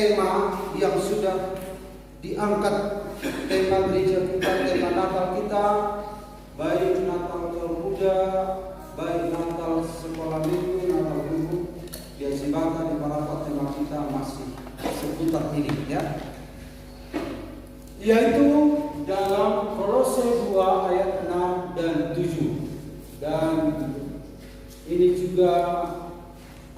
tema yang sudah diangkat, tema gereja kita, tema Natal kita, baik Natal Tahun Muda, baik Natal Sekolah Minggu, Natal Minggu, di Ajibata, di Parapat, tema kita masih seputar ini ya. Yaitu dalam Kolose 2 ayat 6 dan 7. Dan ini juga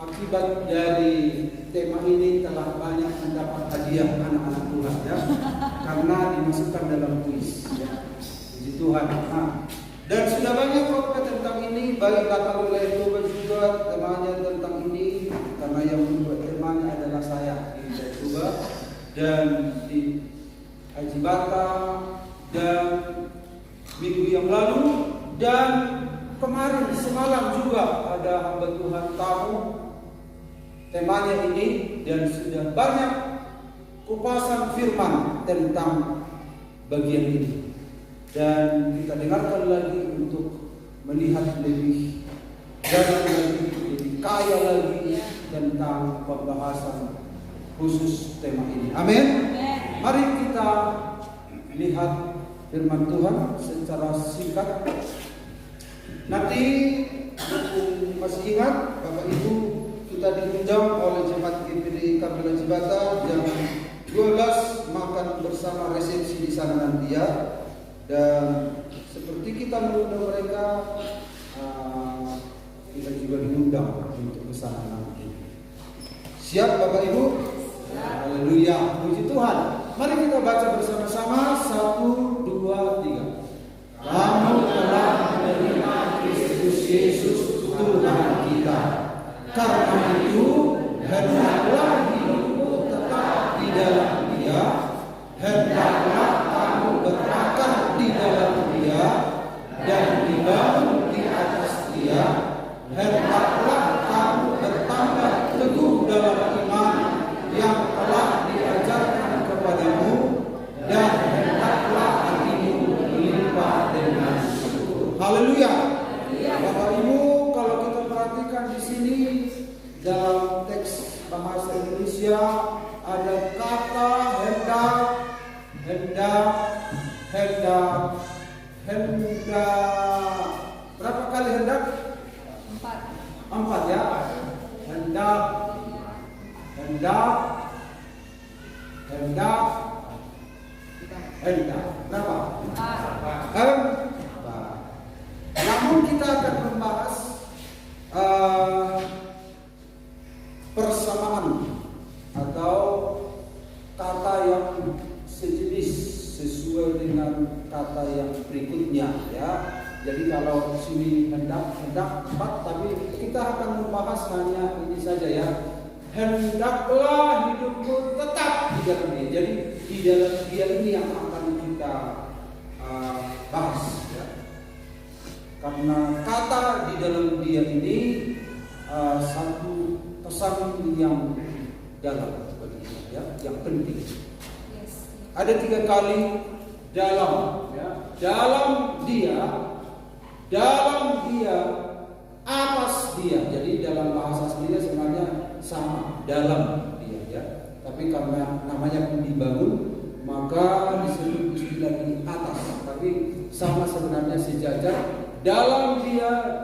akibat dari tema ini telah banyak mendapat hadiah anak-anak Tuhan ya, karena dimasukkan dalam kuis ya. Puji Tuhan. Nah, dan sudah banyak khotbah tentang ini, baik Natal wilayah Toba juga temanya tentang ini, karena yang membuat temanya adalah saya di wilayah Toba dan di Ajibata, dan minggu yang lalu dan kemarin semalam juga ada hamba Tuhan tahu temanya ini, dan sudah banyak kupasan firman tentang bagian ini. Dan kita dengarkan lagi untuk melihat lebih dalam lagi, lebih kaya lagi tentang pembahasan khusus tema ini. Amin. Mari kita lihat firman Tuhan secara singkat. Nanti masih ingat Bapak Ibu, kita diundang oleh jemaat GPD Kampung Ajibata jam 12 makan bersama resepsi di sana nanti ya. Dan seperti kita mengundang mereka, kita juga diundang untuk ke sana nanti. Siap Bapak Ibu? Haleluya, puji Tuhan. Mari kita baca bersama-sama 1, 2, 3. Kamu telah menerima Kristus Yesus Tuhan kita. Karena itu hendaklah hidupmu tetap di dalam Dia, hendaklah kamu berakar di dalam Dia dan dibangun di atas Dia, hendaklah kamu bertambah teguh dalam iman yang telah diajarkan kepadamu, dan hendaklah hatimu melimpah dengan syukur. Haleluya. Bapak Ibu, kalau kita perhatikan di sini dalam teks bahasa Indonesia ada kata hendak. Berapa kali hendak? 4 ya. Hendak. Berapa? 4. Namun kita akan membahas persamaan atau kata yang sejenis sesuai dengan kata yang berikutnya ya. Jadi kalau sini hendak 4, tapi kita akan membahas hanya ini saja ya. Hendaklah hidupmu tetap di dalam Dia. Jadi di dalam Dia ini yang akan kita bahas ya. Karena kata di dalam Dia ini satu pesan yang dalam bagi kita ya, yang penting. Ada 3 kali dalam ya. Dalam Dia, atas Dia. Jadi dalam bahasa aslinya sebenarnya sama, dalam Dia ya. Tapi karena namanya pun dibangun, maka disebut istilah ini atas. Tapi sama sebenarnya sejajar. Dalam Dia.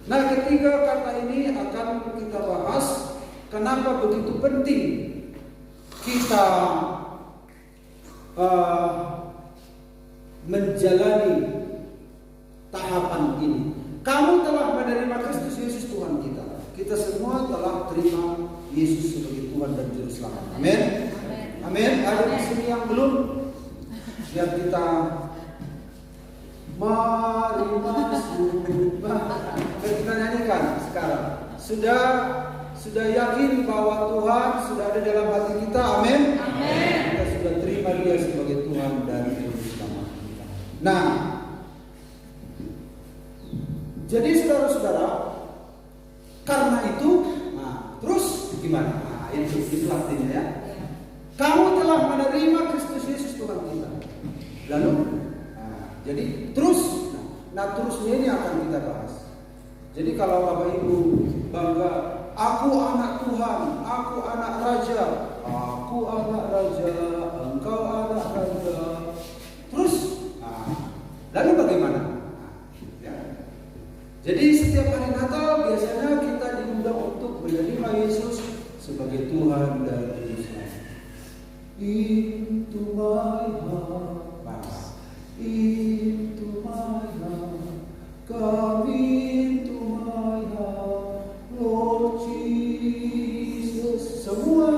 Nah, ketiga kata ini akan kita bahas. Kenapa begitu penting kita menjalani tahapan ini. Kamu telah menerima Kristus Yesus Tuhan kita. Kita semua telah terima Yesus sebagai Tuhan dan Juru Selamat. Amin. Amin. Ada di sini yang belum? Biar kita mari masuk. Kita nyanyikan sekarang. Sudah yakin bahwa Tuhan sudah ada dalam hati kita. Amin. Kita sudah terima Dia sebagai Tuhan dan Juru Selamat kita. Nah, jadi saudara-saudara, karena itu, terus gimana? Itu artinya ya. Kamu telah menerima Kristus Yesus Tuhan kita. Lalu, jadi terus, terusnya ini akan kita bahas. Jadi kalau Bapak Ibu bangga Aku anak Tuhan, aku anak raja, aku anak raja, engkau anak raja. Terus, lalu bagaimana? Ya. Jadi setiap hari Natal biasanya kita diundang untuk menerima Yesus sebagai Tuhan dan Juru Selamat. Into my heart, into my heart, come into my heart, Lord Jesus. Semua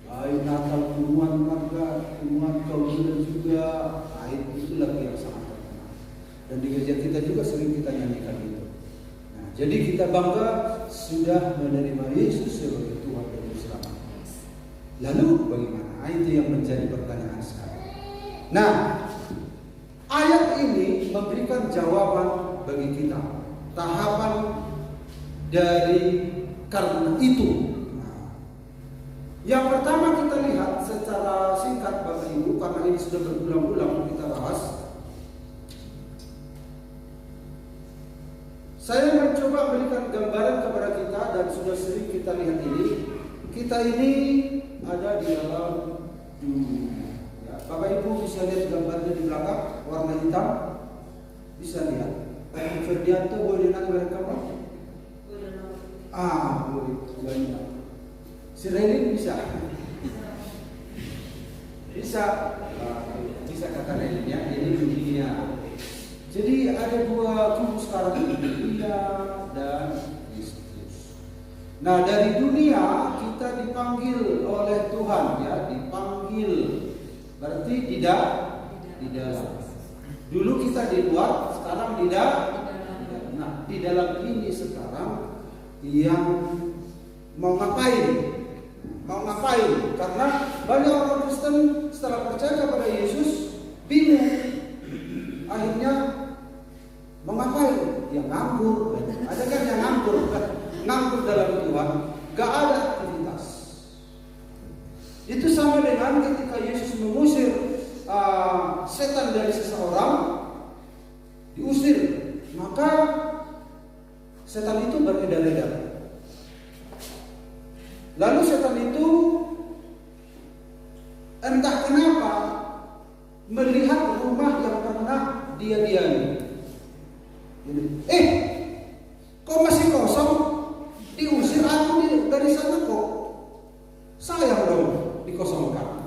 baik Natal, Tuhan Marga, Tuhan kau juga, itu lagi yang sangat terkenal. Dan di gereja kita juga sering kita nyanyikan itu. Nah, jadi kita bangga sudah menerima Yesus sebagai Tuhan dan Juru Selamat. Lalu bagaimana? Itu yang menjadi pertanyaan sekarang. Nah, ayat ini memberikan jawaban bagi kita. Tahapan dari karena itu. Nah, yang pertama kita lihat secara singkat Bapak Ibu, karena ini sudah berulang-ulang kita bahas. Saya mencoba memberikan gambaran kepada kita dan sudah sering kita lihat ini. Kita ini ada di dalam dunia. Ya, Bapak Ibu bisa lihat gambarnya di belakang warna hitam. Bisa lihat. Ferdianto boleh dengar mereka Pak? Boleh. Banyak. Si Relin bisa. Bisa kata Relin ya. Ini dunia. Jadi ada dua kubu sekarang, dunia dan Kristus. Nah, dari dunia kita dipanggil oleh Tuhan ya, dipanggil. Berarti tidak di dalam. Dulu kita di luar, sekarang di dalam. Nah, di dalam ini sekarang yang mau ngapain? Karena banyak orang Kristen setelah percaya kepada Yesus bingung. Akhirnya mau ngapain? Ya nganggur. Ada kan yang nganggur dalam Tuhan, gak ada aktivitas. Itu sama dengan ketika Yesus mengusir setan dari seseorang, diusir, maka setan itu beredar-edar. Lalu setan itu entah kenapa melihat rumah yang pernah dia diami. Kok masih kosong? Diusir aku dari sana kok. Sayang dong dikosongkan.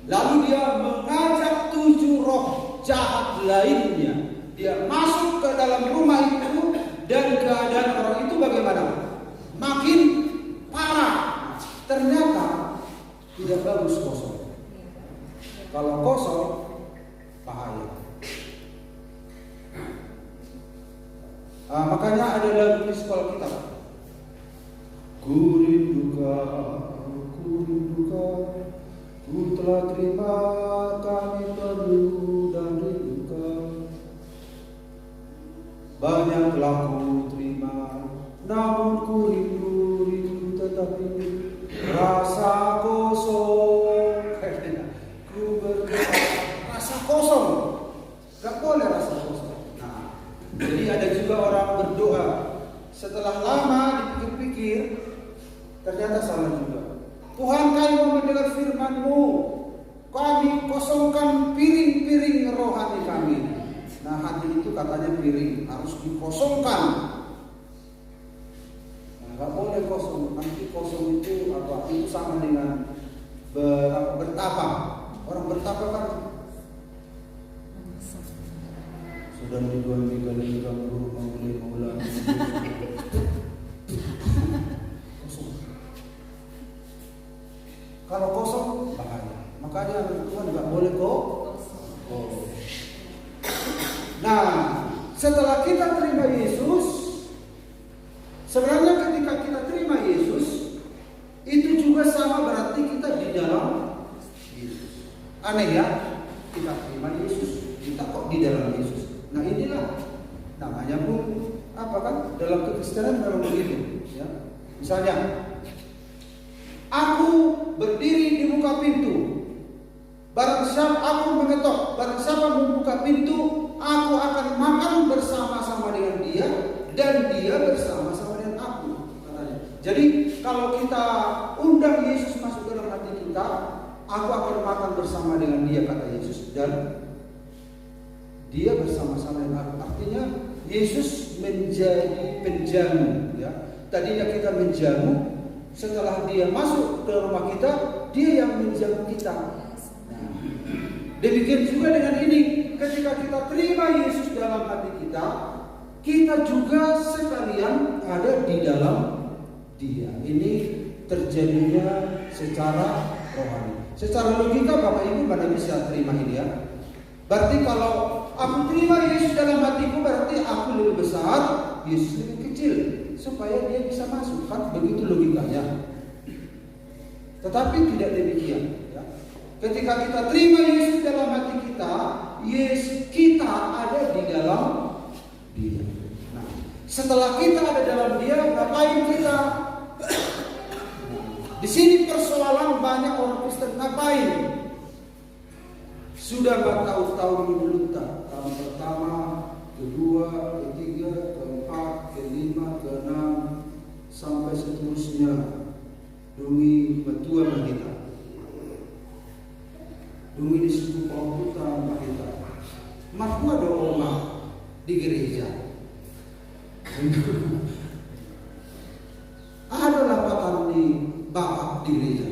Lalu dia mengajak 7 roh jahat lainnya. Dia masuk ke dalam rumah itu dan keadaan orang itu bagaimana? Makin parah. Ternyata tidak bagus kosong. Kalau kosong bahaya. Makanya ada lagu di sekolah kita. Ku rindukan, ku telah terima kami penuh dan rindukan. Banyaklah ku terima, namun ku rindu tetap rindu. Rasa kosong, ku berkata rasa kosong, gak boleh rasa kosong. Nah, jadi ada juga orang berdoa setelah lama dipikir-pikir ternyata salah juga. Tuhan, kami mau mendengar firman-Mu, kami kosongkan piring-piring rohani kami. Nah, hati itu katanya piring harus dikosongkan. Gak boleh kosong. Nanti kosong itu apa? Itu sama dengan bertapa. Orang bertapa kan sedang digali-gali maulah. Kosong. Kalau kosong bahaya. Makanya Tuhan gak boleh kosong. Nah, setelah kita terima Yesus, sebenarnya ketika kita terima Yesus, itu juga sama berarti kita di dalam Yesus. Aneh ya, kita terima Yesus, kita kok di dalam Yesus. Nah inilah namanya pun apa kan dalam kekristenan memang begitu. Ya. Misalnya, aku berdiri di muka pintu, barang siapa aku mengetok, barang siapa membuka pintu, aku akan makan bersama-sama dengan dia dan dia bersama-sama dengan aku. Katanya. Jadi kalau kita undang Yesus masuk dalam hati kita, aku akan makan bersama dengan dia, kata Yesus, dan dia bersama-sama dengan aku. Artinya Yesus menjadi penjamu, ya. Tadinya kita menjamu, setelah dia masuk ke rumah kita, dia yang menjamu kita. Nah, demikian juga dengan ini, ketika kita terima Yesus dalam hati kita, kita juga sekalian ada di dalam dia. Ini terjadinya secara rohani. Secara logika Bapak Ibu pada bisa terima ini, ya. Berarti kalau aku terima Yesus dalam hatiku, berarti aku lebih besar, Yesus lebih kecil, supaya dia bisa masuk. Kan begitu logikanya. Tetapi tidak demikian, ya. Ketika kita terima Yesus dalam hati kita, Yesus kita ada di dalam dia. Nah, setelah kita ada dalam dia, ngapain kita? Di sini persoalan banyak orang Kristen, ngapain? Sudah bertahun-tahun meluntar, tahun pertama, kedua, ketiga, keempat, kelima, keenam, sampai seterusnya. Dumi betua kita, dumi di suku Pauputan kita. Maku ada orang di gereja. Ada lapatan di bapak di gereja.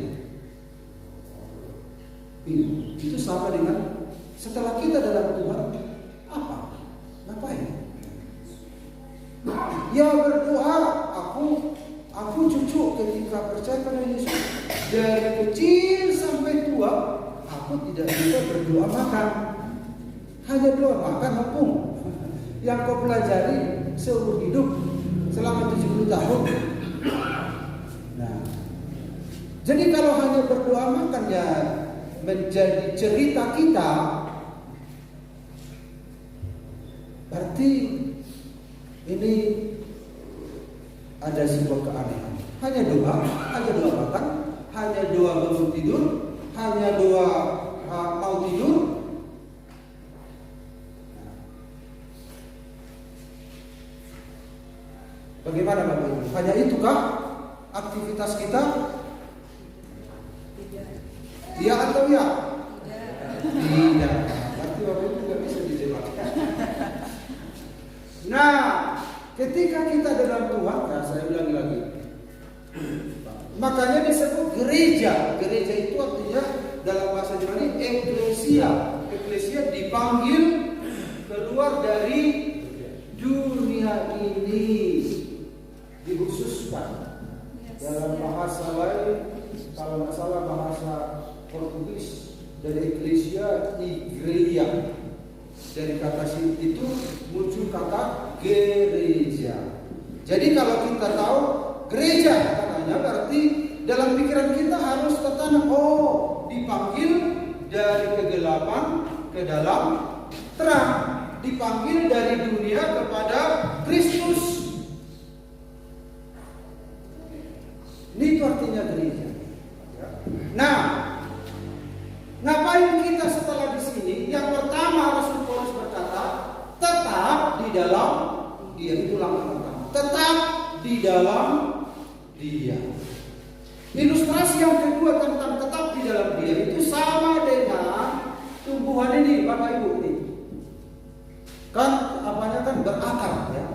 Itu sama dengan setelah kita dalam Tuhan, apa? Ngapain? Ya berdoa. Aku cucu ketika percaya pada Yesus, dari kecil sampai tua, aku tidak bisa berdoa makan. Hanya doa makan opung. Yang kau pelajari seumur hidup selama 70 tahun. Nah, jadi kalau hanya berdoa makan ya menjadi cerita kita, berarti ini ada sebuah keanehan. Hanya doa makan, hanya doa bangun tidur, hanya doa mau tidur. Bagaimana Bapak Ibu? Hanya itukah aktivitas kita? Iya atau ya? Tidak. Berarti Bapak Ibu tidak bisa dijebak. Nah, ketika kita dalam Tuhan, saya ulangi lagi. Makanya disebut gereja. Gereja itu artinya dalam bahasa Yunani eklesia. Eklesia dipanggil keluar dari dunia ini, dikhususkan. Dalam bahasa lain, kalau nggak salah bahasa Portugis, dari eklesia igreja. Dari kata itu muncul kata gereja. Jadi kalau kita tahu gereja katanya, berarti dalam pikiran kita harus tertanam, dipanggil dari kegelapan ke dalam terang, dipanggil dari dunia kepada Kristus. Ini itu artinya gereja. Nah, ngapain kita setelah di sini? Yang pertama Rasul Paulus berkata, tetap di dalam dia. Itu langkah pertama. Tetap di dalam dia. Ilustrasi yang kedua tentang tetap di dalam dia itu sama dengan tumbuhan ini, Bapak Ibu ini. Kan apanya kan berakar, ya.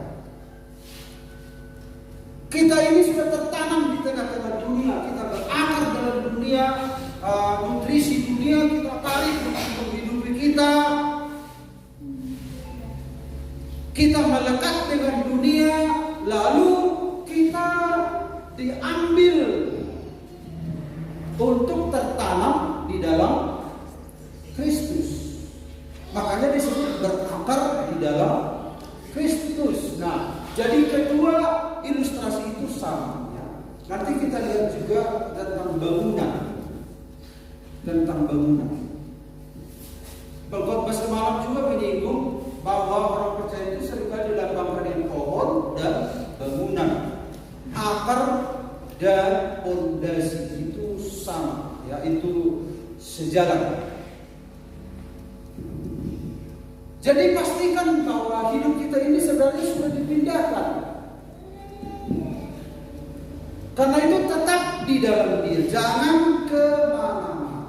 Kita ini sudah tertanam di tengah-tengah dunia. Kita berakar dalam dunia, nutrisi dunia kita tarik untuk menghidupi kita. Kita melekat dengan dunia, lalu kita diambil untuk tertanam di dalam Kristus. Makanya disebut berakar di dalam Kristus. Nah, jadi kedua ilustrasi itu sama, ya. Nanti kita lihat juga tentang bangunan. Pengkhotbah semalam juga menyinggung bahwa orang percaya itu seringkali dilambangkan dengan pohon dan bangunan. Akar dan pondasi itu sama, ya, itu sejalan. Jadi pastikan bahwa hidup kita ini sebenarnya sudah dipindahkan. jangan kemana-mana.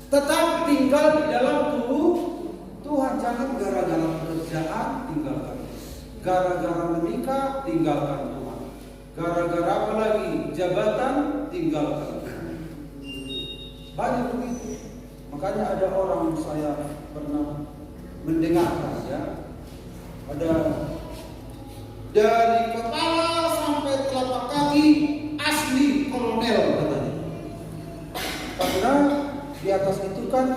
Tetap tinggal di dalam tubuh Tuhan. Jangan gara-gara pekerjaan tinggalkan, gara-gara menikah tinggalkan Tuhan, gara-gara apa lagi, jabatan tinggalkan. Banyak begitu. Makanya ada orang, saya pernah mendengarkan ya, ada dari kepala sampai telapak kaki asli kolonel katanya. Karena di atas itu kan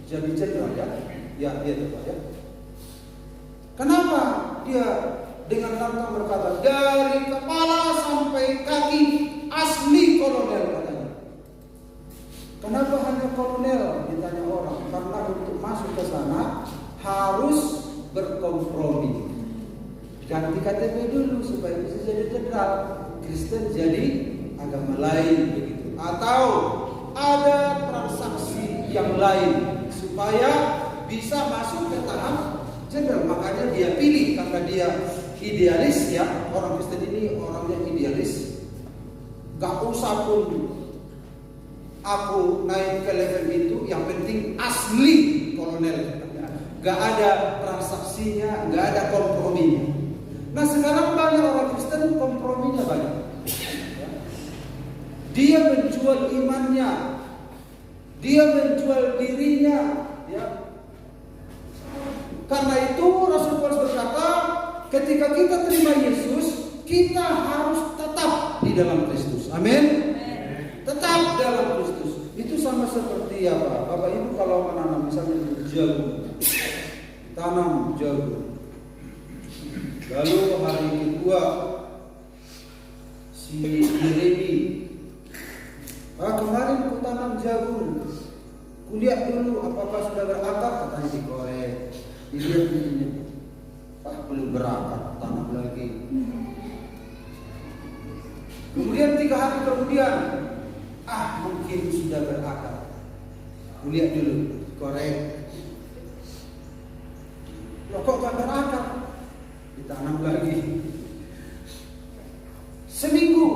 jadi jenderal ya. Ya, dia itu ya. Kenapa dia dengan lantang berkata dari kepala sampai kaki asli kolonel katanya? Kenapa hanya kolonel? Ditanya orang. Karena untuk masuk ke sana harus berkompromi. Ganti KTP dulu supaya bisa jadi jenderal. Kristen jadi agama lain begitu. Atau ada transaksi yang lain supaya bisa masuk ke tahap jenderal. Makanya dia pilih karena dia idealis ya. Orang Kristen ini orangnya idealis. Gak usah pun aku naik ke level itu, yang penting asli kolonel. Gak ada transaksinya, gak ada komprominya. Nah sekarang banyak orang Kristen komprominya banyak. Dia menjual imannya, dia menjual dirinya. Ya. Karena itu Rasul Paulus berkata, ketika kita terima Yesus, kita harus tetap di dalam Kristus. Amin. Tetap dalam Kristus. Itu sama seperti apa? Bapak Ibu kalau menanam misalnya jagung, tanam jagung. Lalu hari kedua si Yeremi, kemarin ku tanam jagung, kulihat dulu apakah sudah berakar, katanya dikorek, dilihat ini, belum berakar, tanam lagi. Kemudian 3 hari kemudian, mungkin sudah berakar, kulihat dulu, korek. Loh kok gak berakar? Ditanam lagi. Seminggu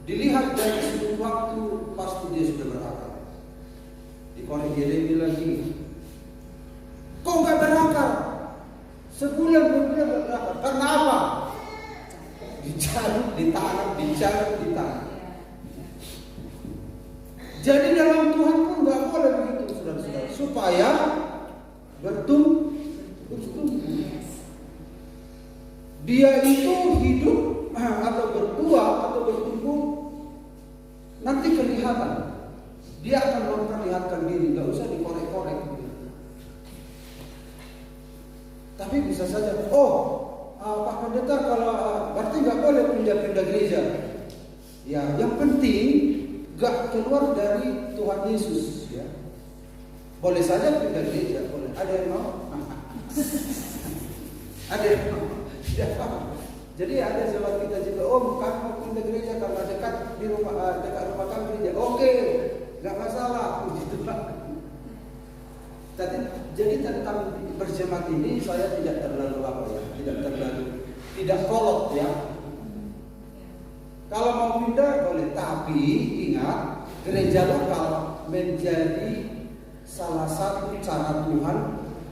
dilihat dari sudut waktu pasti dia sudah berakar. Dikorek Yeremi lagi. Kok gak berakar? Sebulan 2 bulan gak berakar. Karena apa? Dicari, ditanam, dicari, ditanam. Jadi dalam Tuhan pun gak boleh begitu saudara-saudara. Supaya bertumbuh. Dia itu hidup atau berbuah atau bertumbuh nanti kelihatan. Dia akan memperlihatkan diri, gak usah dikorek-korek. Tapi bisa saja, Pak Pendeta kalau berarti gak boleh pindah-pindah gereja. Ya, yang penting gak keluar dari Tuhan Yesus. Ya, boleh saja pindah gereja, boleh. Ada yang mau? Ada yang mau? Tidak paham. Jadi ada jemaat kita juga, kami mau pindah gereja karena dekat di rumah, dekat rumah kami gereja. Oke, nggak masalah, begitu Pak. Jadi tentang berjemaat ini saya tidak terlalu tidak kolot ya. Kalau mau pindah boleh, tapi ingat gereja lokal menjadi salah satu cara Tuhan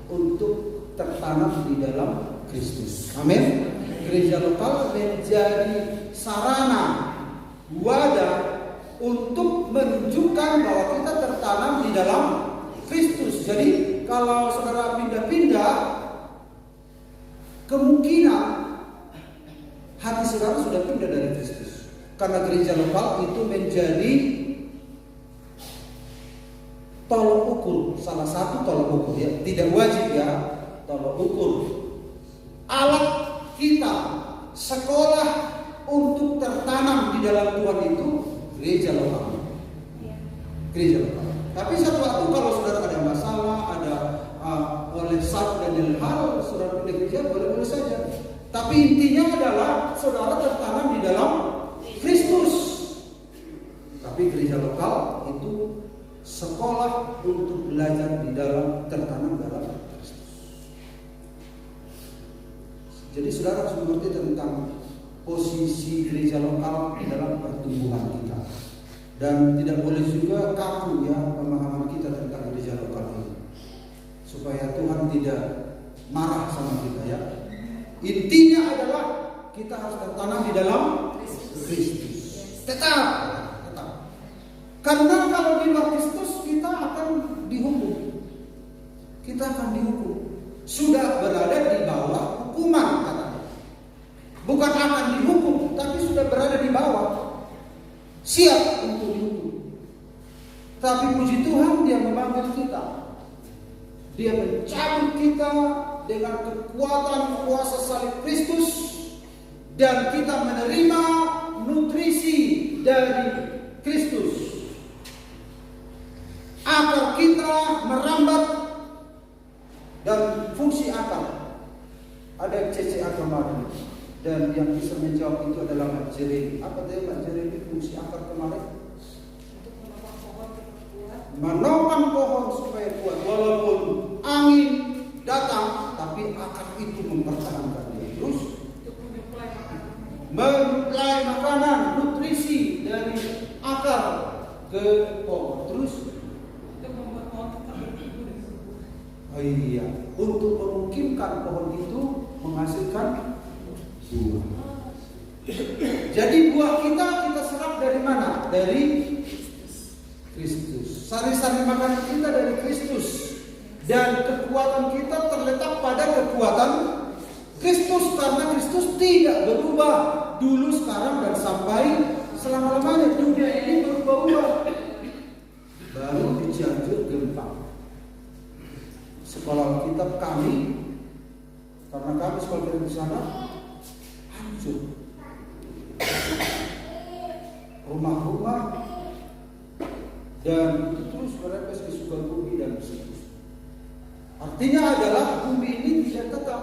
untuk tertanam di dalam Kristus. Amin. Gereja lokal menjadi sarana, wadah untuk menunjukkan bahwa kita tertanam di dalam Kristus. Jadi kalau saudara pindah-pindah, kemungkinan hati saudara sudah pindah dari Kristus. Karena gereja lokal itu menjadi tolok ukur, salah satu tolok ukur ya, tidak wajib ya, tolok ukur. Alat kita sekolah untuk tertanam di dalam Tuhan itu gereja lokal. Gereja lokal. Tapi satu waktu kalau saudara ada masalah, ada oleh satu dan lain hal, saudara pindah gereja boleh-boleh saja. Tapi intinya adalah saudara tertanam di dalam Kristus. Tapi gereja lokal itu sekolah untuk belajar di dalam tertanam dalam Kristus. Jadi saudara harus mengerti tentang posisi gereja lokal dalam pertumbuhan kita. Dan tidak boleh juga kaku ya pemahaman kita tentang gereja lokal ini, supaya Tuhan tidak marah sama kita ya. Intinya adalah kita harus tertanam di dalam Kristus. Tetap. Karena kalau di luar Kristus kita akan dihukum. Kita akan dihukum. Sudah berada di bawah hukuman katanya. Bukan akan dihukum, tapi sudah berada di bawah. Siap untuk dihukum. Tapi puji Tuhan, Dia memanggil kita. Dia mencabut kita dengan kekuatan kuasa salib Kristus, dan kita menerima nutrisi dari Kristus. Akar kita merambat, dan fungsi akar ada CCA kemarin, dan yang bisa menjawab itu adalah Pak Jeremy. Apa dia Pak Jeremy fungsi akar kemarin? Menopang pohon supaya kuat walaupun angin datang, tapi akar itu mempertahankan dia. Terus menyuplai makanan, nutrisi dari akar ke pohon. Terus iya, untuk memungkinkan pohon itu menghasilkan buah. Jadi buah kita serap dari mana? Dari Kristus. Sari-sari makanan kita dari Kristus, dan kekuatan kita terletak pada kekuatan Kristus, karena Kristus tidak berubah dulu, sekarang, dan sampai selama-lamanya. Dunia ini berubah-ubah. Baru di Cianjur gempa. Sekolah kitab kami, karena kami sekolah kitab di sana, hancur. Rumah-rumah, dan terus mereka ke Sukabumi dan seterusnya. Artinya adalah bumi ini tidak tetap.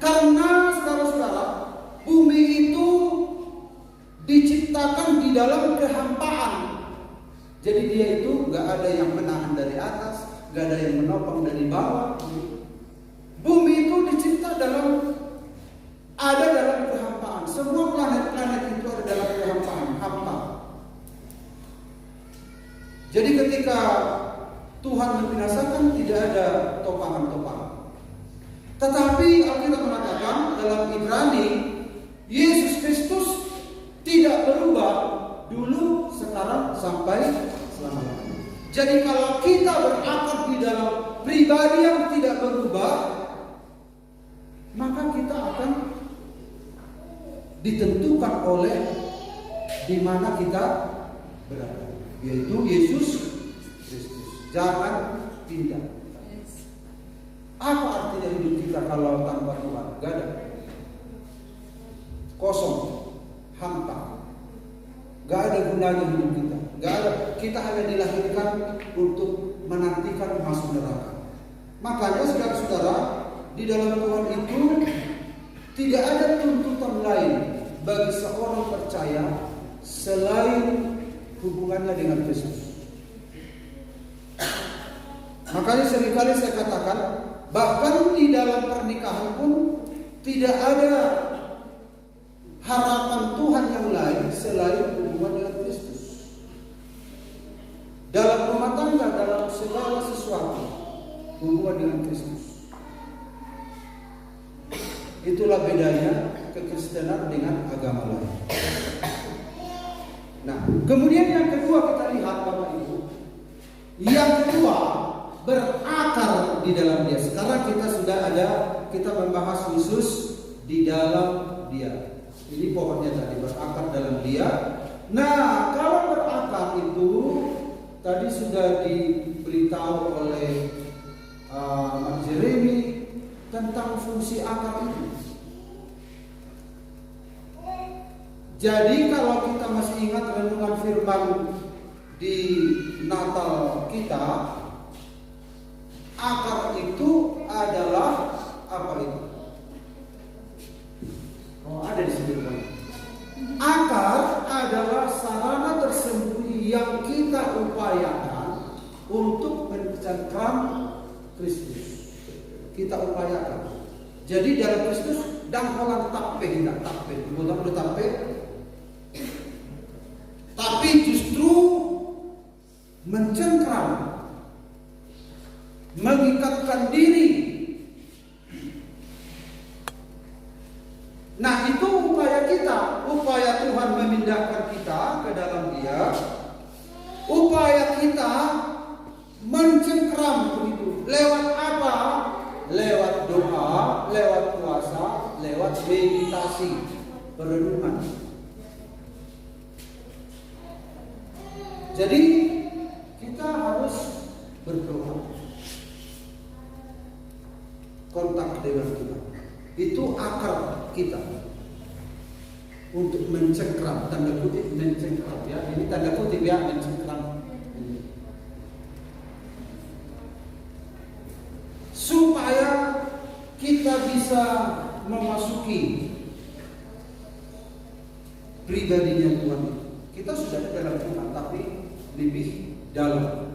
Karena saudara-saudara, bumi itu diciptakan di dalam kehampaan. Jadi dia itu gak ada yang menahan dari atas, gak ada yang menopang dari bawah. Bumi itu dicipta dalam kehampaan. Semua planet-planet itu ada dalam kehampaan, hampa. Jadi ketika Tuhan membinasakan, tidak ada topangan-topangan. Tetapi Alkitab mengatakan dalam Ibrani, Yesus Kristus tidak berubah dulu, sekarang, sampai selama-lamanya. Jadi kalau kita berakar di dalam pribadi yang tidak berubah, maka kita akan ditentukan oleh di mana kita berada, yaitu Yesus Kristus. Jangan pindah. Apa artinya hidup kita kalau tanpa Tuhan? Gak ada. Kosong, hampa. Gak ada gunanya hidup kita. Gak ada. Kita hanya dilahirkan untuk menantikan masuk neraka. Makanya saudara-saudara, di dalam Tuhan itu tidak ada tuntutan lain bagi seorang percaya selain hubungannya dengan Kristus. Makanya seringkali saya katakan, bahkan di dalam pernikahan pun tidak ada harapan Tuhan yang lain selain hubungan dengan Kristus. Dalam rumah tangga, dalam segala sesuatu, hubungan dengan Kristus. Itulah bedanya kekristenan dengan agama lain. Nah, kemudian yang kedua kita lihat Bapak Ibu. Yang kedua, berakar di dalam Dia. Sekarang kita membahas khusus di dalam Dia. Ini pohonnya tadi, berakar dalam Dia. Nah, kalau berakar itu tadi sudah diberitahu oleh Mas Jeremy tentang fungsi akar itu. Jadi kalau kita masih ingat renungan firman di Natal kita, akar itu adalah apa itu? Oh, ada di sini. Akar adalah sarana tersembunyi yang kita upayakan untuk mencengkram Kristus. Kita upayakan. Jadi dalam Kristus dang orang tape tidak tape, bukan tape. Tapi justru mencengkram, mengikatkan diri. Nah, itu upaya kita, upaya Tuhan memindahkan kita ke dalam Dia. Upaya kita mencengkram begitu. Lewat apa? Lewat doa, lewat puasa, lewat meditasi, perenungan. Jadi kita harus berdoa, kontak dengan Tuhan. Itu akar kita untuk mencengkram, tanda kutip mencengkram ya. Ini tanda kutip ya, mencengkram. Supaya kita bisa memasuki pribadinya Tuhan. Kita sudah ada dalam Tuhan, tapi lebih dalam.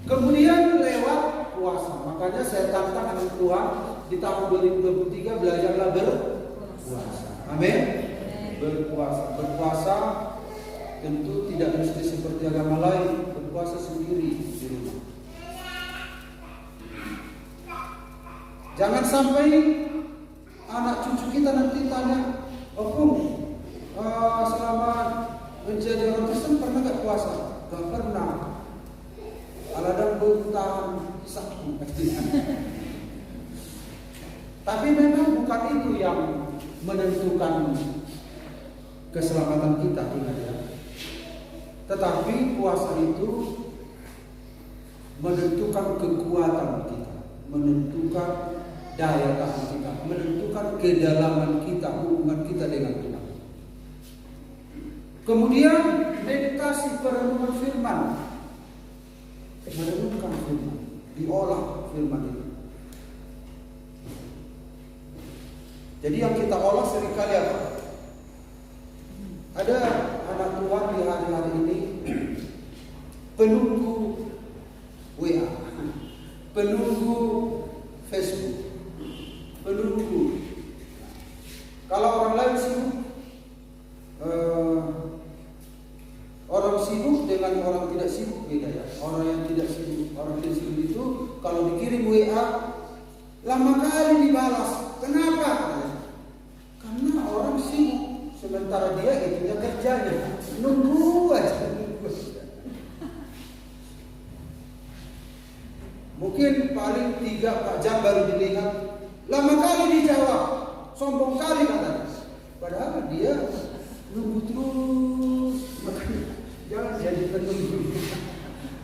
Kemudian lewat puasa. Makanya saya tantang dengan Tuhan di tahun 2023 belajarlah berpuasa. Amin. Berpuasa. Berpuasa tentu tidak mesti seperti agama lain. Berpuasa sendiri di rumah. Jangan sampai anak cucu kita nanti tanya, "Opung, selama menjadi orang Kristen pernah gak puasa?" Gak pernah. Aladang bertahan sakit. Tapi memang bukan itu yang menentukan keselamatan kita, ingat ya. Tetapi puasa itu menentukan kekuatan kita, menentukan daya tahan kita, menentukan kedalaman kita, hubungan kita dengan Tuhan. Kemudian meditasi perenungan firman, merenungkan firman, diolah firman itu. Jadi yang kita olah seringkali apa? Ada anak Tuhan di hari-hari ini penunggu WA, penunggu Facebook, penunggu. Kalau orang lain sibuk, orang sibuk dengan orang tidak sibuk beda ya. Orang yang tidak sibuk, orang tidak sibuk itu kalau dikirim WA lama kali dibalas. Kenapa? Karena orang sibuk, sementara dia itunya kerjanya nunggu aja. Mungkin paling 3-4 jam baru dilihat, lama kali dijawab, sombong kali katanya. Padahal dia nunggu terus. Makanya jangan jadi penunggu.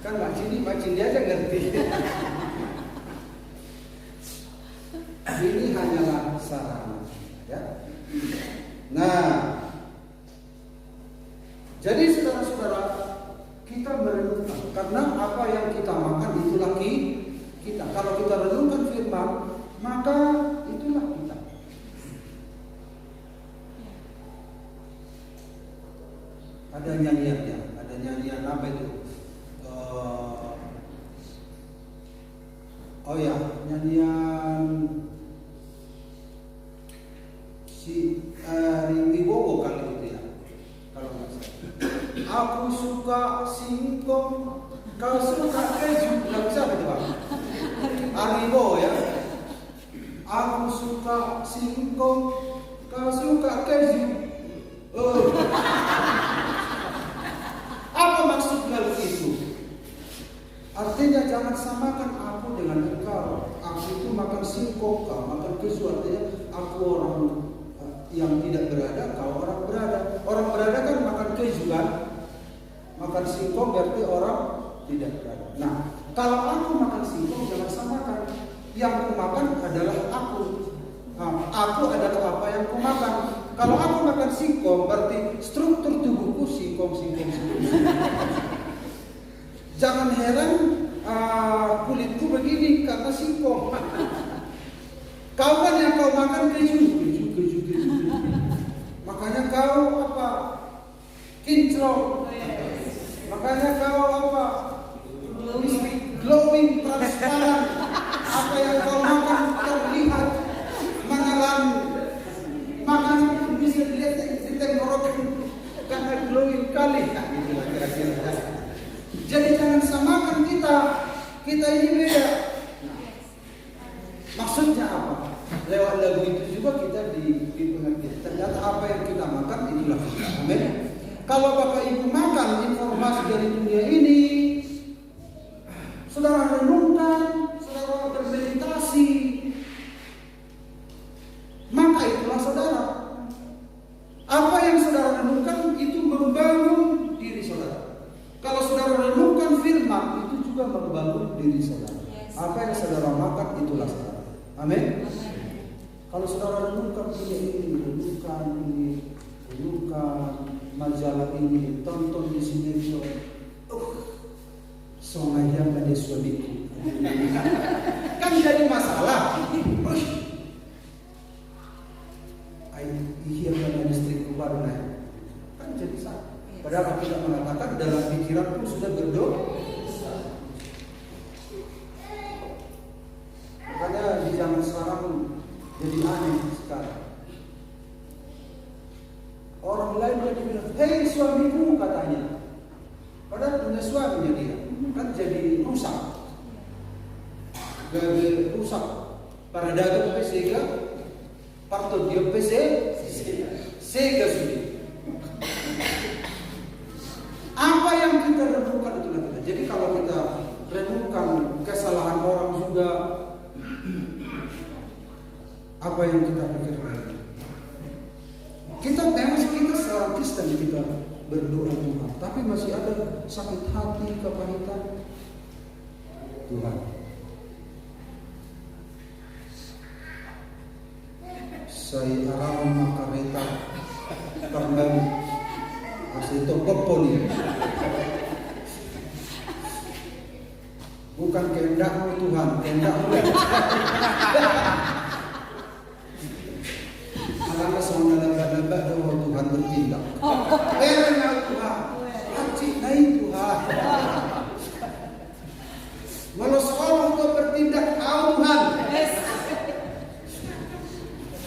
Kan macin dia aja ngerti. Ini hanyalah sarana, ya. Nah, jadi saudara-saudara, kita merenungkan karena apa yang kita makan itulah kita. Kalau kita renungkan firman, maka itulah kita. Ada nyanyiannya, ada nyanyian apa itu? Oh ya, nyanyian si Wibowo kali itu ya, kalau nggak salah. Aku suka singkong, kau suka keju, nggak bisa gitu Pak. Aribo ya. Aku suka singkong, kau suka keju. Oh. Apa maksud lagu itu? Artinya jangan samakan aku dengan engkau. Aku itu makan singkong, kau makan keju. Artinya aku orang yang tidak berada, kau orang berada. Orang berada kan makan keju kan? Makan singkong berarti orang tidak berada. Nah, kalau aku makan singkong jangan samakan. Yang aku makan adalah aku. Nah, aku adalah apa yang aku makan. Kalau aku makan singkong berarti struktur tubuhku singkong. Jangan heran kulitku begini karena singkong. Kau kan yang kau makan keju. Makanya kau apa? Kinclong. Makanya kau apa? Glowing, transparan. Apa yang kau kita ini beda. Maksudnya apa? Lewat lagu itu juga kita dipengerti. Ternyata apa yang kita makan itulah kita. Amin. Kalau Bapak Ibu makan informasi dari dunia ini, saudara renungkan, saudara bermeditasi, maka itulah saudara. Apa yang saudara renungkan itu membangun diri saudara. Kalau saudara renungkan firman, itu juga membangun diri saudara. Apa yang saudara makan itulah saudara. Amin. Kalau saudara renungkan ini, renungkan majalah ini, tonton di sini, sonayang ada suamiku. Kan jadi masalah. Iya dengan istriku baru naik. Kan jadi salah. Padahal kita mengatakan dalam pikiran pun sudah berdosa. Makanya di zaman sekarang jadi aneh sekarang. Orang lain dia bilang, hei suamiku katanya. Padahal punya suaminya dia. Kan jadi rusak. Jadi rusak. Para dagang sehingga patut dia sehingga sudah. Apa yang kita renungkan itulah kita. Jadi kalau kita renungkan kesalahan orang juga, apa yang kita pikirkan? Kita seorang Kristen kita berdoa Tuhan, tapi masih ada sakit hati, kepahitan. Tuhan, saya arawan makareta karena masih itu popoli. Bukan kehendakmu Tuhan, kehendakmu. Alangkah semua lembah-lembah doa Tuhan bertindak. Karena Tuhan, hati naik Tuhan. Walau seorang untuk bertindak, kau Tuhan.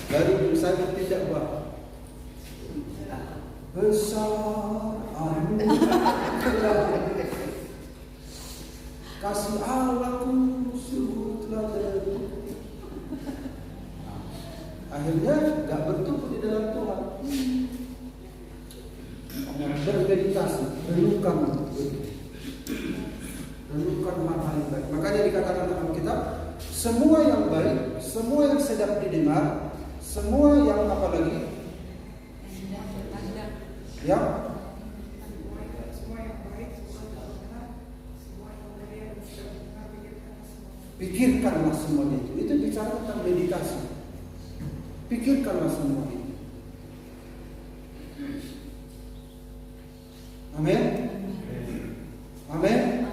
Baru saya bertindak Pak. Besar anugerah kasih Allahku sungguh telah terbukti. Akhirnya gak bertumbuh di dalam Tuhan. Bermeditasi, renungkan hal yang baik. Makanya dikatakan dalam kitab, semua yang baik, semua yang sedap didengar, semua yang apa lagi? Ya. Pikirkanlah semuanya itu. Itu bicara tentang meditasi. Pikirkanlah semua itu. Amin. Amin.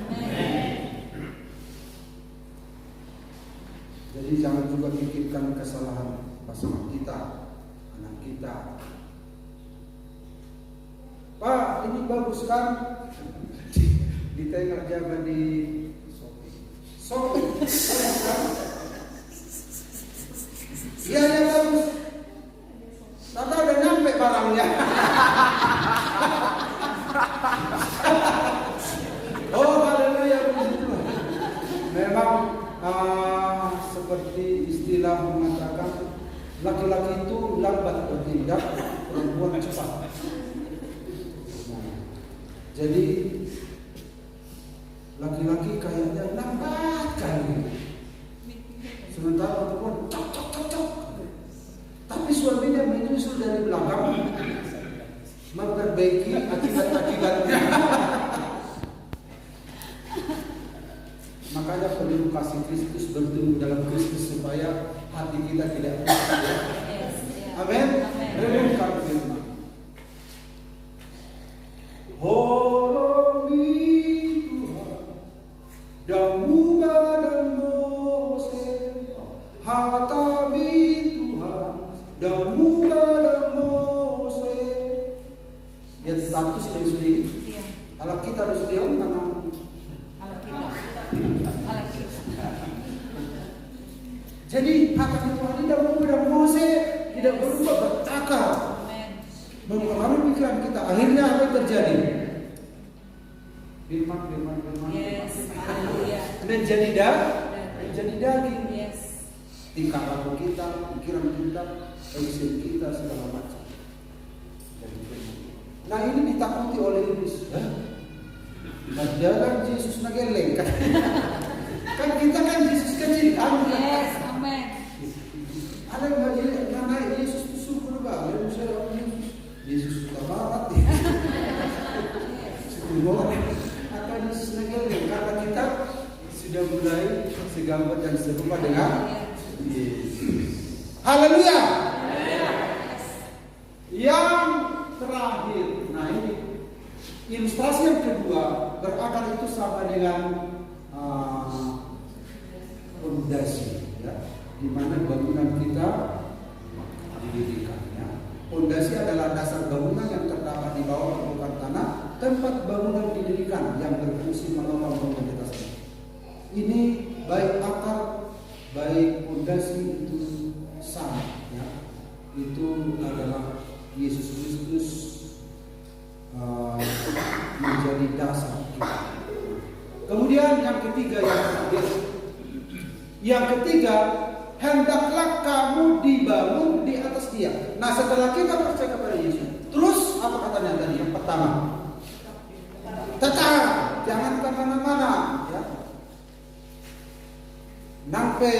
Jadi jangan juga pikirkan kesalahan pasangan kita, anak kita. Pak, ini bagus kan? Ditengok jaga di Shopee. Iya ya bagus. Tata udah nyampe barangnya. Oh, haleluya begitu. Memang seperti istilah mengatakan laki-laki itu lambat bertindak, perempuan cepat. Jadi laki-laki kayaknya lambat kali, sementara perempuan cok. Tapi suaminya menyusul dari belakang, memperbaiki akibat-akibatnya. Makanya perlu kasih Kristus bertumbuh dalam Kristus supaya hati kita tidak rusak. Amin. Renungkan firman. Horomi Tuhan dan Musa dan Moses, hatami Tuhan dan Musa dan Moses. Dia status yang sudah. Kalau kita harus dia karena jadi hati Tuhan tidak berubah Moses, tidak berubah bercakap. Mempengaruhi pikiran kita. Akhirnya apa yang terjadi? Firman. Yes, haleluya. menjadi daging. Yes. Tingkah laku kita, pikiran kita, action kita, segala macam. Nah ini ditakuti oleh iblis. Padahal Yesus nageleng kan? Kan kita kan Yesus kecil kan? Yes, amen. Ada yang naik Yesus itu syukur banget. Yesus sudah barat. Semua akan Yesus nageleng karena kita sudah mulai segambar dan serupa dengan Yesus. Haleluya. Yang terakhir, nah ini ilustrasi yang kedua, berakar itu sama dengan fondasi, ya, di mana bangunan kita didirikan. Ya. Fondasi adalah dasar bangunan yang terdapat di bawah permukaan tanah, tempat bangunan didirikan yang berfungsi menopang bangunan di atasnya. Ini baik akar, baik fondasi itu sama, ya. Itu adalah Yesus Kristus menjadi dasar kita. Kemudian yang ketiga yang terakhir, hendaklah kamu dibangun di atas Dia. Nah setelah kita percaya kepada Yesus, terus apa katanya tadi? Yang pertama, tetap jangan kemana-mana, ya. Nampe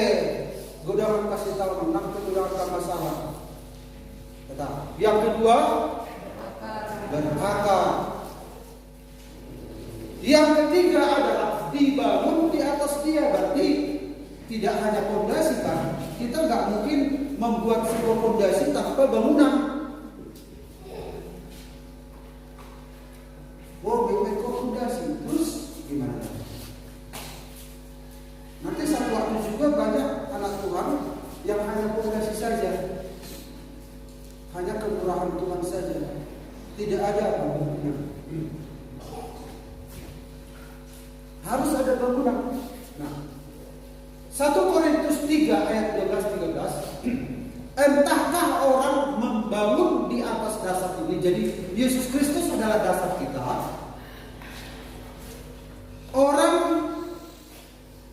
godaman kasih tahu, nampe godaman masalah. Tetap. Yang kedua, berakar. Yang ketiga adalah dibangun di atas Dia. Berarti tidak hanya fondasi kan? Kita nggak mungkin membuat sebuah fondasi tanpa bangunan. BPK fondasi, terus gimana? Nanti satu waktu juga banyak anak Tuhan yang hanya fondasi saja. Hanya kemurahan Tuhan saja, tidak ada bangunan. Harus ada bangunan. Nah, 1 Korintus 3 ayat 12-13, entahkah orang membangun di atas dasar ini? Jadi Yesus Kristus adalah dasar kita. Orang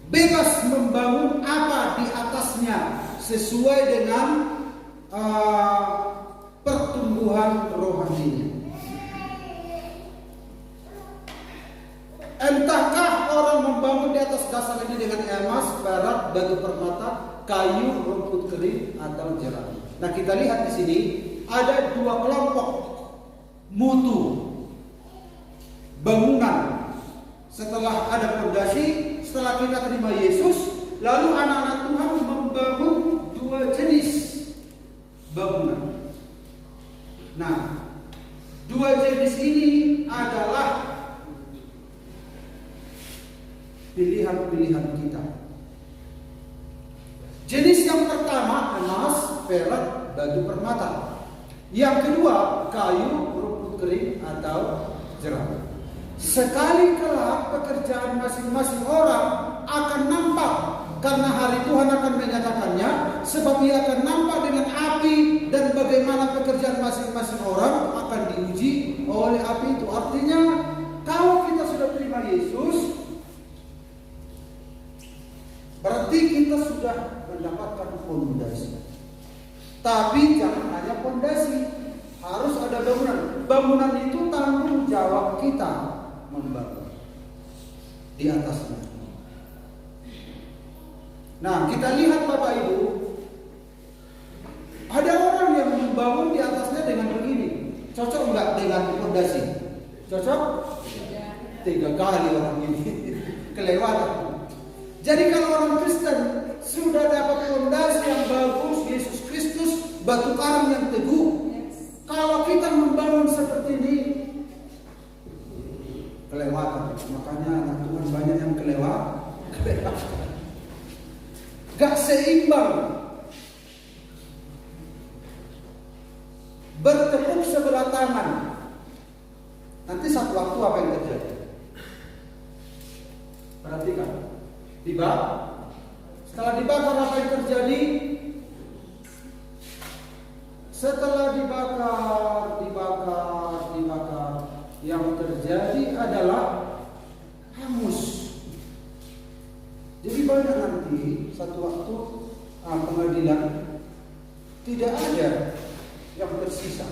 bebas membangun apa di atasnya sesuai dengan pertumbuhan rohaninya. Entahkah orang membangun di atas dasar ini dengan emas, perak, batu permata, kayu, rumput kering, atau jerami. Nah kita lihat di sini ada dua kelompok mutu bangunan. Setelah ada fondasi, setelah kita terima Yesus, lalu anak-anak Tuhan membangun dua jenis bangunan. Nah, dua jenis ini adalah pilihan-pilihan kita. Jenis yang pertama emas, perak, batu permata. Yang kedua kayu, rumput kering, atau jerami. Sekali kelak pekerjaan masing-masing orang akan nampak, karena hari Tuhan akan menyatakannya, sebab ia akan nampak dengan api, dan bagaimana pekerjaan masing-masing orang akan diuji oleh api itu. Artinya kalau kita sudah terima Yesus, berarti kita sudah mendapatkan fondasi. Tapi jangan hanya fondasi, harus ada bangunan. Bangunan itu tanggung jawab kita membangun di atasnya. Nah, kita lihat Bapak Ibu, ada orang yang membangun di atasnya dengan begini. Cocok enggak dengan fondasi? Cocok? 3 kali orang ini kelewatan. Jadi kalau orang Kristen sudah dapat fondasi yang bagus, Yesus Kristus, batu karang yang teguh. Kalau kita membangun seperti ini, kelewatan. Makanya anak Tuhan banyak yang kelewatan. Gak seimbang. Bertepuk sebelah tangan. Nanti satu waktu apa yang terjadi? Perhatikan. Setelah dibakar apa yang terjadi? Setelah dibakar, yang terjadi adalah hangus. banyak nanti satu waktu pengadilan tidak ada yang tersisa.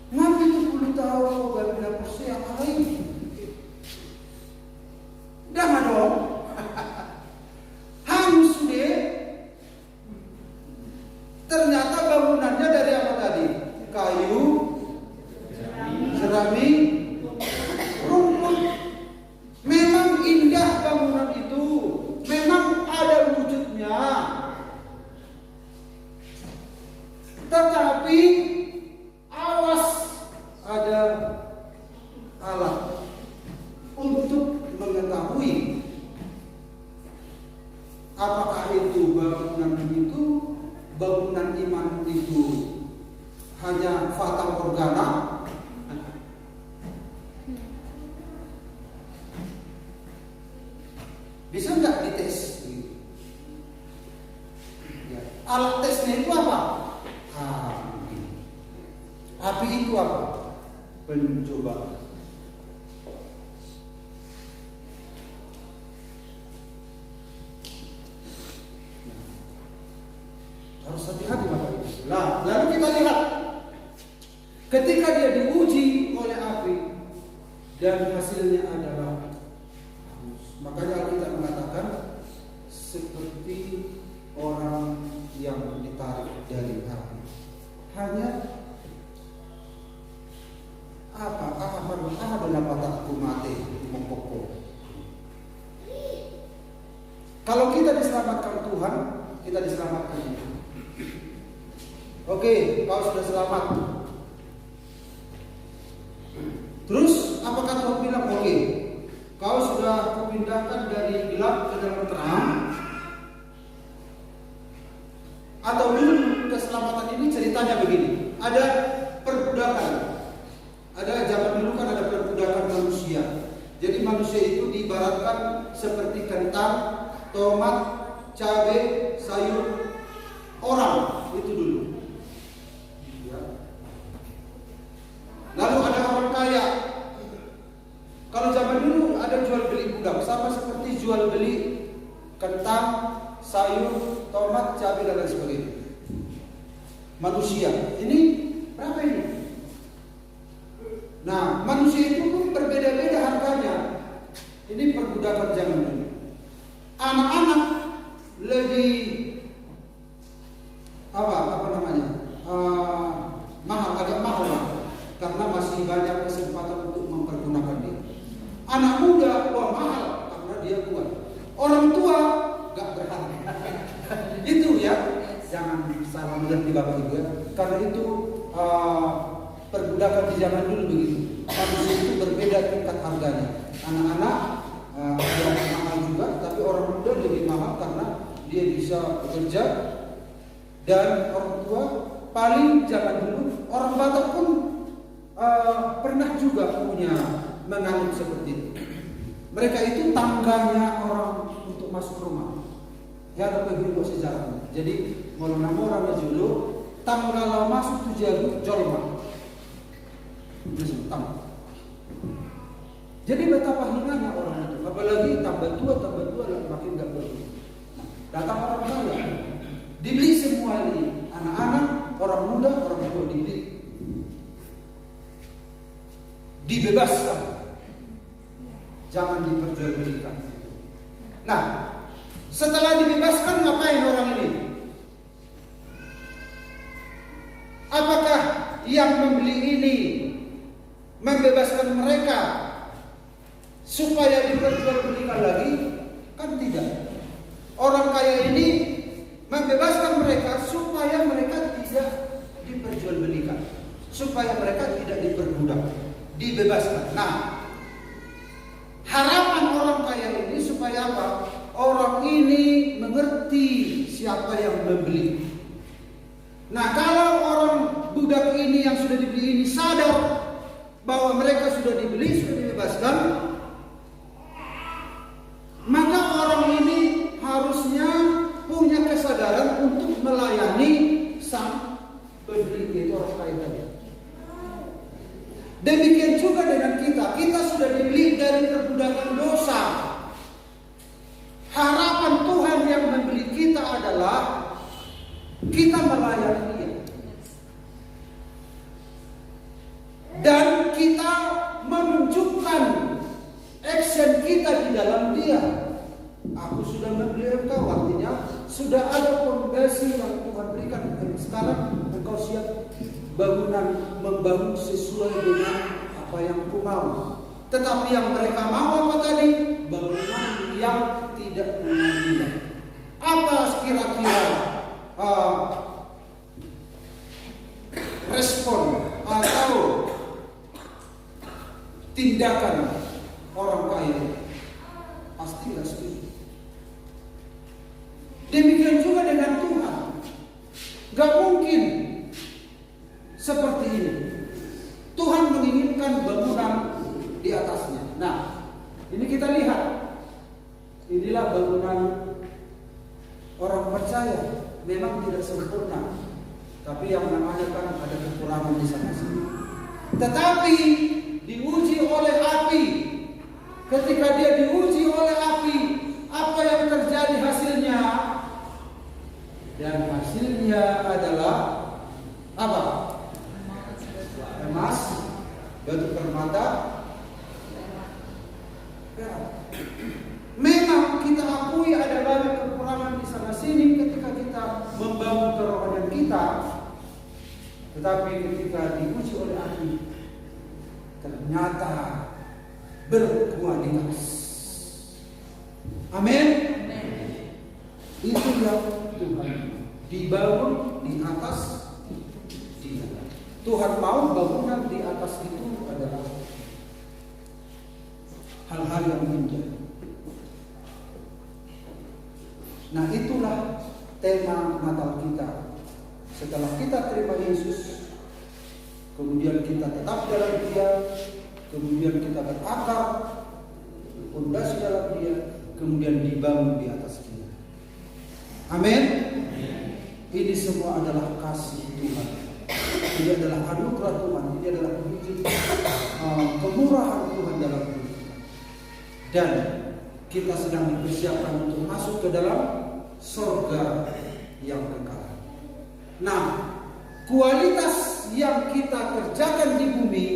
Nabi 70 tahun kau bilang persia apa ini? Jangan dong. Hangus deh. Ternyata bangunannya dari apa tadi? Kayu, jerami, rumput. Memang indah bangunan itu. Memang ada wujudnya. Tetapi awas, ada alat untuk mengetahui apakah itu bangunan iman itu hanya fata morgana bisa nggak dites? Ya. Alat tesnya itu apa? Api itu apa? Pencobaan. Harus hati-hati Bapak Ibu. Lalu kita lihat ketika dia diuji oleh api dan hasilnya adalah hangus. Makanya Alkitab mengatakan seperti orang yang ditarik dari api. Hanya adalah patahku mati mengkoko. Kalau kita diselamatkan Tuhan, kita diselamatkan Tuhan. Oke, kau sudah selamat. Terus apakah Tuhan bilang oke, kau sudah kupindahkan dari gelap ke dalam terang? Atau dulu keselamatan ini ceritanya begini, ada perbudakan. Ada zaman dulu kan ada perbudakan manusia. Jadi manusia itu diibaratkan seperti kentang, tomat, cabai, sayur, orang itu dulu. Ya. Lalu ada orang kaya. Kalau zaman dulu ada jual beli budak, sama seperti jual beli kentang, sayur, tomat, cabai dan lain sebagainya. Manusia ini berapa ini? Nah, manusia itu pun berbeda-beda harganya. Ini perbudakan zaman dulu. Anak-anak lebih agak mahal lah, karena masih banyak kesempatan untuk mempergunakan dia. Anak muda mahal karena dia kuat. Orang tua gak berharga. Itu ya, jangan salah mengerti Bapak Ibu ya. Karena itu perbudakan di zaman dulu begitu. Manusia itu berbeda tingkat harganya. Anak-anak yang mahal juga, tapi orang muda lebih mahal karena dia bisa bekerja. Dan orang tua paling zaman dulu orang Batak pun pernah juga punya menganut seperti itu. Mereka itu tangganya orang untuk masuk rumah. Ya ada begitu sejarahnya. Jadi kalau nama orangnya dulu tangga kalau masuk tu jalu jolma. Jadi betapa hinanya orang itu. Apalagi tambah tua makin gak begitu. Datang orang kaya, dibeli semua ini. Anak-anak, orang muda, orang tua dibeli. Dibebaskan. Jangan diperjualbelikan. Nah, setelah dibebaskan ngapain orang ini? Apakah yang membeli ini membebaskan mereka supaya diperjualbelikan lagi? Kan tidak. Orang kaya ini membebaskan mereka supaya mereka tidak diperjualbelikan, supaya mereka tidak diperbudak, dibebaskan. Nah, harapan orang kaya ini supaya apa? Orang ini mengerti siapa yang membeli. Nah, kalau orang budak ini yang sudah dibeli ini sadar bahwa mereka sudah dibeli, sudah dibebaskan, maka orang ini harusnya punya kesadaran untuk melayani sang pembeli, yaitu orang kaya tadi. Demikian juga dengan kita sudah dibeli dari perbudakan dosa. Harapan adalah kita melayani Dia. Dan kita menunjukkan action kita di dalam Dia. Aku sudah membeli engkau, artinya sudah ada fondasi yang Tuhan berikan. Sekarang engkau siap membangun sesuai dengan apa yang ku mau. Tetapi yang mereka mau apa tadi? Bangunan yang tidak menandingan. Apa kira-kira respon atau tindakan orang kaya? Pasti nggak setuju. Demikian juga dengan Tuhan. Gak mungkin seperti ini. Tuhan menginginkan bangunan di atasnya. Nah, ini kita lihat. Inilah bangunan orang percaya. Memang tidak sempurna, tapi yang namanya kan ada kekurangan di sana sini. Tetapi diuji oleh api. Ketika dia diuji oleh api, apa yang terjadi hasilnya? Dan hasilnya adalah apa? Emas, batu permata, perak. Memang kita akui ada banyak kekurangan di sana sini ketika kita membangun kerohanian kita. Tetapi ketika diuji oleh api, ternyata berkualitas. Amin. Itu yang Tuhan dibangun di atas Dia. Tuhan mau bangunan di atas itu adalah hal-hal yang indah. Nah, itulah tema Natal kita. Setelah kita terima Yesus, kemudian kita tetap dalam Dia, kemudian kita berakar, pondasi dalam Dia, kemudian dibangun di atas Dia. Amin. Ini semua adalah kasih Tuhan. Ini adalah anugerah Tuhan. Ini adalah kemurahan Tuhan dalam hidup kita. Dan kita sedang dipersiapkan untuk masuk ke dalam surga yang kekal. Nah, kualitas yang kita kerjakan di bumi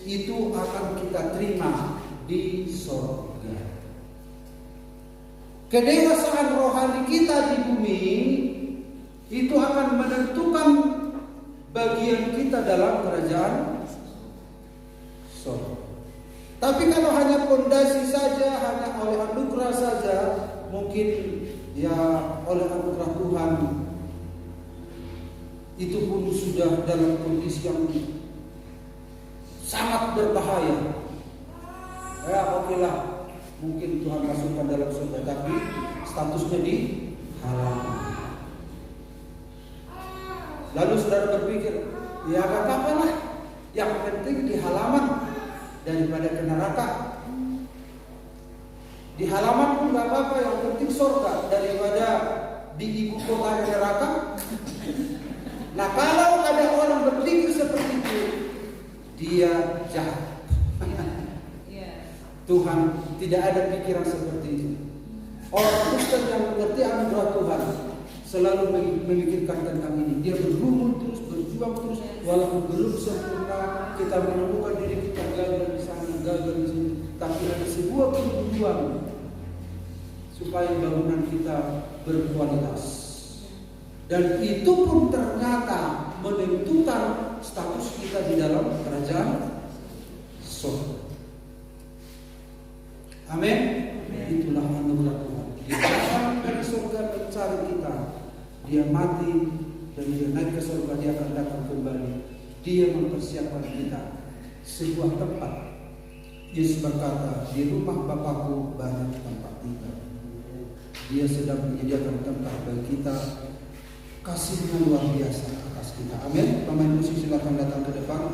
itu akan kita terima di surga. Kedewasaan rohani kita di bumi itu akan menentukan bagian kita dalam kerajaan surga. Tapi kalau hanya fondasi saja, hanya oleh anugerah saja, mungkin ya oleh anugerah Tuhan itu pun sudah dalam kondisi yang sangat berbahaya. Ya okelah, mungkin Tuhan masukkan dalam surga, tapi statusnya di halaman. Lalu saudara berpikir, ya gak apa-apa lah, yang penting di halaman daripada ke neraka. Di halaman pun gak apa-apa, yang penting surga daripada di ibu kota neraka. Nah, kalau ada orang berpikir seperti itu, dia jahat. Tuhan tidak ada pikiran seperti itu. Orang Kristen yang mengerti anugerah Tuhan selalu memikirkan tentang ini. Dia bergumul terus, berjuang terus, walaupun belum sempurna. Kita menemukan diri kita gagal di sana, gagal di sini, tapi ada sebuah perjuangan supaya bangunan kita berkualitas. Dan itu pun ternyata menentukan status kita di dalam kerajaan surga. Amin. Itulah anugerah Tuhan. Dia datang dari surga mencari kita. Dia mati dan dia naik ke surga. Dia akan datang kembali. Dia mempersiapkan kita sebuah tempat. Yesus berkata, di rumah Bapakku banyak tempat tinggal. Dia sedang menyediakan tempat bagi kita. Kasihnya luar biasa atas kita. Amin. Pemain musik silakan datang ke depan.